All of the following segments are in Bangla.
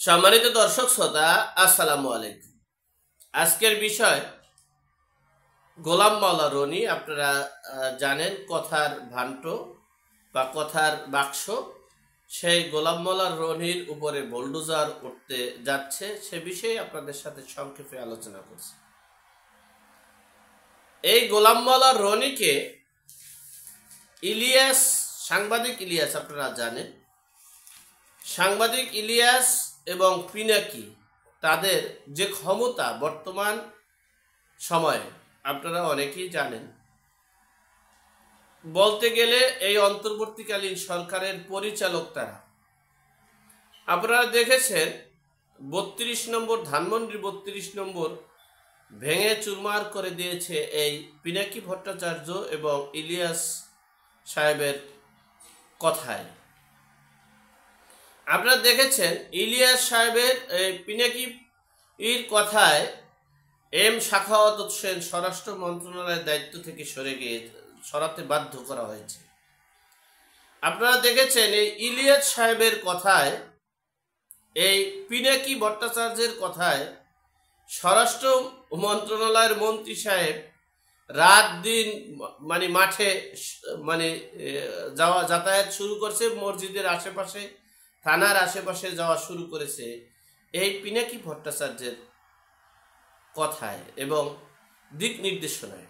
সম্মানিত দর্শক শ্রোতা, আসসালামু আলাইকুম। আজকের বিষয় গোলাম মাওলা রনি। আপনারা জানেন কথার ভাণ্ড বা কথার বাক্স, সেই গোলাম মাওলা রনির উপরে বুলডোজার উঠতে যাচ্ছে, সে বিষয়ে আপনাদের সাথে সংক্ষেপে আলোচনা করছি। এই গোলাম মাওলা রনিকে ইলিয়াস, সাংবাদিক ইলিয়াস, আপনারা জানেন, সাংবাদিক ইলিয়াস এবং পিনাকি, তাদের যে ক্ষমতা বর্তমান সময়ে আপনারা অনেকেই জানেন। বলতে গেলে এই অন্তর্বর্তীকালীন সরকারের পরিচালক তারা। আপনারা দেখেছেন ৩২ নম্বর ধানমন্ডি ৩২ নম্বর ভেঙে চুরমার করে দিয়েছে এই পিনাকি ভট্টাচার্য এবং ইলিয়াস সাহেবের কথায়। আপনারা দেখেছেন ইলিয়াস সাহেবের পিনাকি এর কথায় সাখাওয়াত হোসেন স্বরাষ্ট্র মন্ত্রণালয়ের দায়িত্ব থেকে সরাতে বাধ্য করা হয়েছে। আপনারা দেখেছেন এই ইলিয়াস সাহেবের কথায়, এই পিনাকি ভট্টাচার্যের কথায় স্বরাষ্ট্র মন্ত্রণালয়ের মন্ত্রী সাহেব রাত দিন মাঠে যাতায়াত শুরু করছে, মসজিদের আশেপাশে, থানার আশেপাশে যাওয়া শুরু করেছে এই পিনাকি ভট্টাচার্যের কথায় এবং দিক নির্দেশনায়।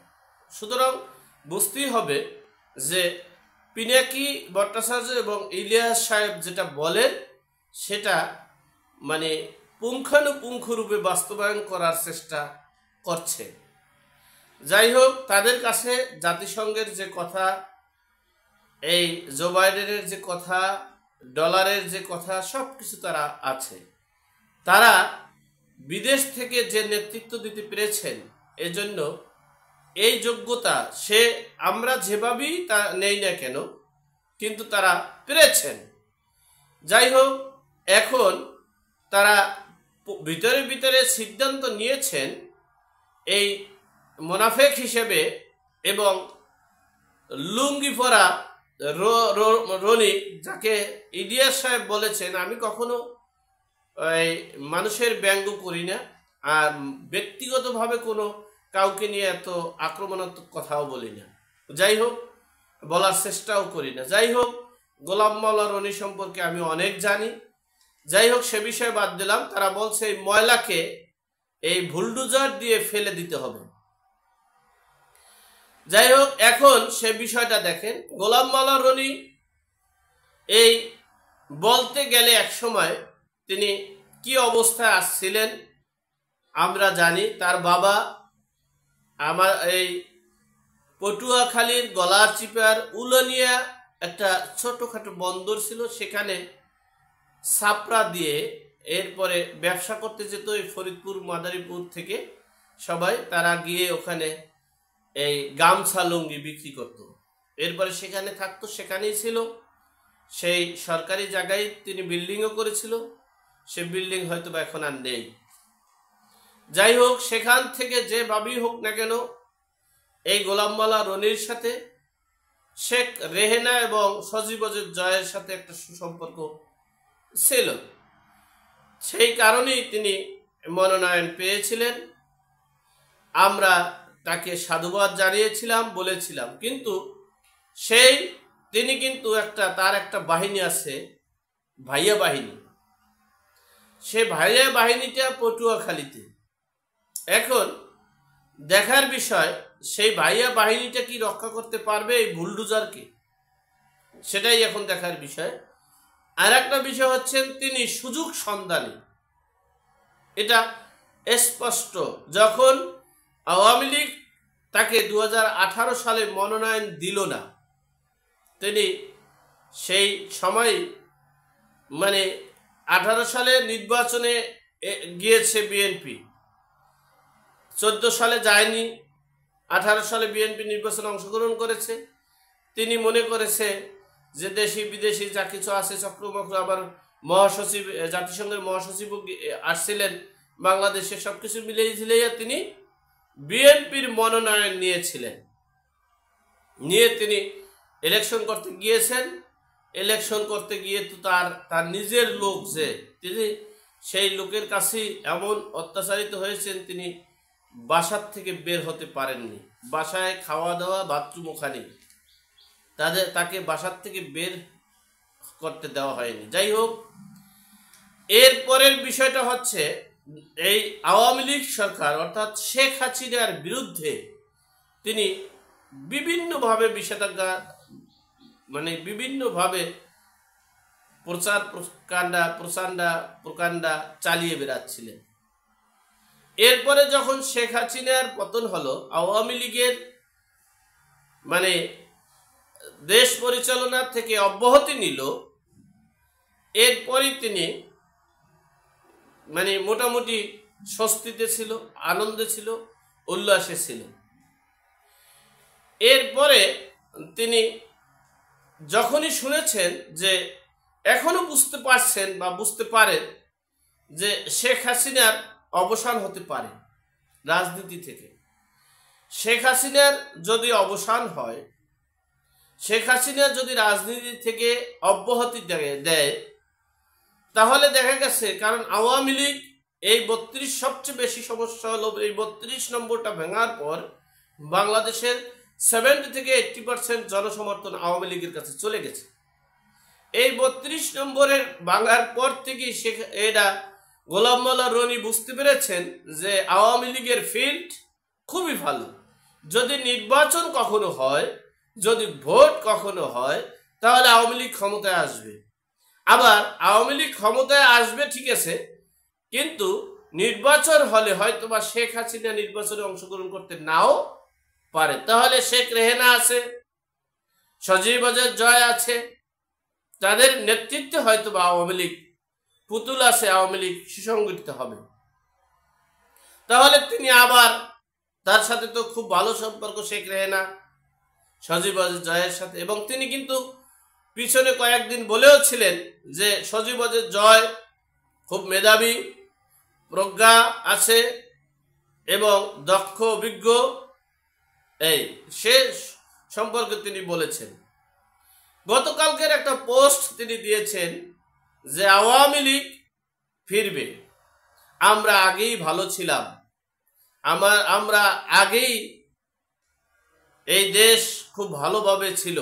সুতরাং বুঝতেই হবে যে পিনাকি ভট্টাচার্য এবং ইলিয়াস সাহেব যেটা বলেন সেটা পুঙ্খানুপুঙ্খ রূপে বাস্তবায়ন করার চেষ্টা করছে। যাই হোক, তাদের কাছে জাতিসংঘের যে কথা, এই জো বাইডেনের যে কথা, ডলারের যে কথা, সব কিছু তারা আছে। তারা বিদেশ থেকে যে নেতৃত্ব দিতে পেরেছেন, এজন্য এই যোগ্যতা সে আমরা যেভাবেই তা নেই না কেন, কিন্তু তারা পেরেছেন। যাই হোক, এখন তারা ভিতরে ভিতরে সিদ্ধান্ত নিয়েছেন এই মোনাফেক হিসেবে এবং লুঙ্গি পরা রনি, যাকে ইলিয়াস সাহেব বলেছেন, আমি কখনো মানুষের ব্যঙ্গ করি না, আর ব্যক্তিগতভাবে কোনো কাউকে নিয়ে এত আক্রমণাত্মক কথাও বলি না, যাই হোক বলার চেষ্টাও করি না। যাই হোক, গোলাম মাওলা রনি সম্পর্কে আমি অনেক জানি। যাই হোক, সে বিষয়ে বাদ দিলাম। তারা বলছে এই ময়লাকে এই বুলডোজার দিয়ে ফেলে দিতে হবে। যাই হোক, এখন সে বিষয়টা দেখেন। গোলাম মাওলা রনি এই বলতে গেলে এক সময় তিনি কি অবস্থায় আসছিলেন আমরা জানি। তার বাবা আমার এই পটুয়াখালীর গলাচিপার উলানিয়া একটা ছোটখাটো বন্দর ছিল, সেখানে ছাপড়া দিয়ে এরপরে ব্যবসা করতে যেত এই ফরিদপুর মাদারীপুর থেকে সবাই। তারা গিয়ে ওখানে এই গামছা লুঙ্গি বিক্রি করত, এরপরে সেখানে থাকতো, সেখানেই ছিল। সেই সরকারি জায়গায় তিনি বিল্ডিংও করেছিল, সে বিল্ডিং হয়তো বা এখন আর নেই। যাই হোক, সেখান থেকে যেভাবেই হোক না কেন এই গোলাম মাওলা রনির সাথে শেখ রেহেনা এবং সজীবজের জয়ের সাথে একটা সুসম্পর্ক ছিল। সেই কারণেই তিনি মনোনয়ন পেয়েছিলেন। আমরা তাকে সাধুবাদ জানিয়েছিলাম, বলেছিলাম, কিন্তু তিনি কিন্তু তার একটা বাহিনী আছে, ভাইয়া বাহিনী। সে ভাইয়া বাহিনীটা পটুয়াখালীতে। এখন দেখার বিষয়, সেই ভাইয়া বাহিনীটা কি রক্ষা করতে পারবে এই বুলডোজারকে, সেটাই এখন দেখার বিষয়। আর একটা বিষয় হচ্ছে তিনি সুযোগ সন্ধানী, এটা স্পষ্ট। যখন আওয়ামী লীগ তাকে 2018 সালে মনোনয়ন দিল না, তিনি সেই সময় 18 সালে নির্বাচনে গিয়েছে বিএনপি, 14 সালে যায়নি, 18 সালে বিএনপি নির্বাচনে অংশগ্রহণ করেছে। তিনি মনে করেছে যে দেশি বিদেশি যা কিছু আছে চক্রবক্র, আবার মহাসচিব, জাতিসংঘের মহাসচিব আসছিলেন বাংলাদেশে, সবকিছু মিলিয়ে তিনি বিএনপির মনোনয়ন নিয়েছিলেন। নিয়ে তিনি ইলেকশন করতে গিয়েছেন। ইলেকশন করতে গিয়ে তো তার নিজের লোক, যে তিনি সেই লোকের কাছে এমন অত্যাচারিত হয়েছেন তিনি বাসার থেকে বের হতে পারেননি। বাসায় খাওয়া দাওয়া, বাথরুম ওখানে, তাকে বাসার থেকে বের করতে দেওয়া হয়নি। যাই হোক, এরপরের বিষয়টা হচ্ছে এই আওয়ামী লীগ সরকার অর্থাৎ শেখ হাসিনার বিরুদ্ধে তিনি বিভিন্নভাবে নিষেধাজ্ঞা বিভিন্নভাবে প্রকাণ্ডা চালিয়ে বেড়াচ্ছিলেন। এরপরে যখন শেখ হাসিনার পতন হলো, আওয়ামী লীগের দেশ পরিচালনা থেকে অব্যাহতি নিল, এরপরই তিনি মোটামুটি স্বস্তিতে ছিল, আনন্দে ছিল, উল্লাসে ছিল। এরপরে তিনি যখনই শুনেছেন যে এখনো বুঝতে পারছেন বা বুঝতে পারেন যে শেখ হাসিনার অবসান হতে পারে রাজনীতি থেকে, শেখ হাসিনার যদি অবসান হয়, শেখ হাসিনা যদি রাজনীতি থেকে অব্যাহতি দেয়, তাহলে দেখা গেছে, কারণ আওয়ামী লীগ এই 32 সবচেয়ে বেশি সমস্যা হলো এই 32 নম্বরটা ভাঙার পর বাংলাদেশের 70 থেকে 80% জনসমর্থন আওয়ামী লীগের কাছে চলে গেছে। এই 32 নম্বরের ভাঙার পর থেকে এরা গোলাম মাওলা রনি বুঝতে পেরেছেন যে আওয়ামী লীগের ফিল্ড খুবই ভালো। যদি নির্বাচন কখনো হয়, যদি ভোট কখনো হয়, তাহলে আওয়ামী লীগ ক্ষমতায় আসবে। আবার আওয়ামী লীগ ক্ষমতায় আসবে ঠিক আছে, কিন্তু নির্বাচন হলে হয়তো বা শেখ হাসিনা নির্বাচনে অংশগ্রহণ করতে নাও পারে। তাহলে শেখ রেহানা আছে, সজীব ওয়াজেদ জয় আছে, তাদের নেতৃত্বে হয়তো বা আওয়ামী লীগ পুতুল আছে, আওয়ামী লীগ সুসংগঠিত হবে। তাহলে তিনি আবার, তার সাথে তো খুব ভালো সম্পর্ক শেখ রেহানা সজীব ওয়াজেদ জয়ের সাথে, এবং তিনি কিন্তু পিছনে কয়েকদিন বলেও ছিলেন যে সজীব ওয়াজেদ জয় খুব মেধাবী, প্রজ্ঞা আছে এবং দক্ষ, অভিজ্ঞ, সে সম্পর্কে তিনি বলেছেন। গতকালকের একটা পোস্ট তিনি দিয়েছেন যে আওয়ামী লীগ ফিরবে, আমরা আগেই ভালো ছিলাম, আমরা আগেই এই দেশ খুব ভালোভাবে ছিল।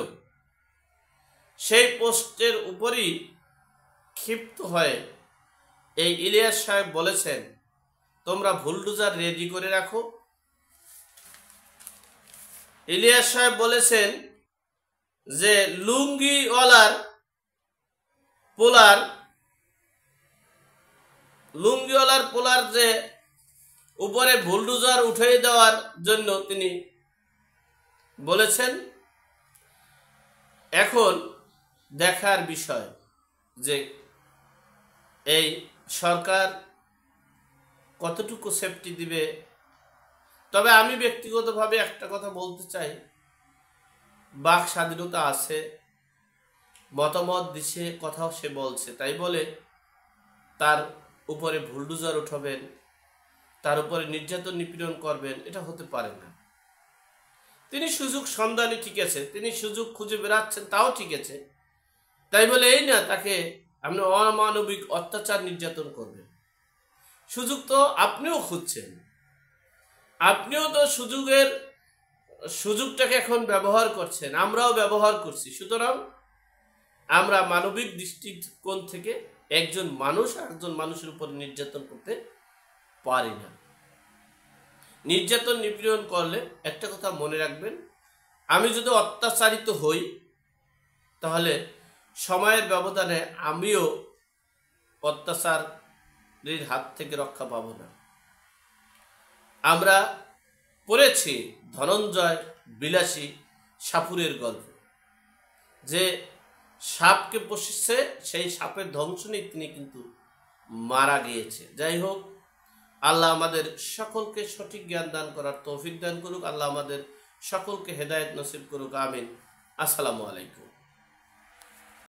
সেই পোস্টের উপরই ক্ষিপ্ত হয়ে এই ইলিয়াস সাহেব বলেছেন, তোমরা বুলডোজার রেডি করে রাখো। ইলিয়াস সাহেব বলেছেন যে লুঙ্গিওয়ালার পোলার যে উপরে বুলডোজার উঠে দেওয়ার জন্য তিনি বলেছেন। এখন দেখার বিষয় যে এই সরকার কতটুকু সেফটি দিবে। তবে আমি ব্যক্তিগতভাবে একটা কথা বলতে চাই, বাক স্বাধীনতা আছে, মতামত দিছে, কথাও সে বলছে, তাই বলে তার উপরে বুলডোজার উঠাবেন, তার উপরে নির্যাতন নিপীড়ন করবেন, এটা হতে পারে না। তিনি সুযোগ সন্ধানী, ঠিক আছে, তিনি সুযোগ খুঁজে বেড়াচ্ছেন, তাও ঠিক আছে। তাই বলে এই না তাকে আপনি অমানবিক অত্যাচার নির্যাতন করবেন। সুযোগ তো আপনিও খুঁজছেন, আপনিও তো সুযোগটাকে এখন ব্যবহার করছেন, আমরাও ব্যবহার করছি। সুতরাং আমরা মানবিক দৃষ্টিকোণ থেকে একজন মানুষ আরেকজন মানুষের উপর নির্যাতন করতে পারি না। নির্যাতন নিপীড়ন করলে একটা কথা মনে রাখবেন, আমি যদি অত্যাচারিত হই তাহলে সময়ের ব্যবধানে আমিও অত্যাচারের হাত থেকে রক্ষা পাব না। আমরা পড়েছি ধনঞ্জয় বিলাসী সাপুরের গল্প, যে সাপকে পোষেছে, সেই সাপের ধ্বংসনেই তিনি কিন্তু মারা গিয়েছে। যাই হোক, আল্লাহ আমাদের সকলকে সঠিক জ্ঞান দান করার তৌফিক দান করুক। আল্লাহ আমাদের সকলকে হেদায়েত নসিব করুক। আমিন। আসসালামু আলাইকুম।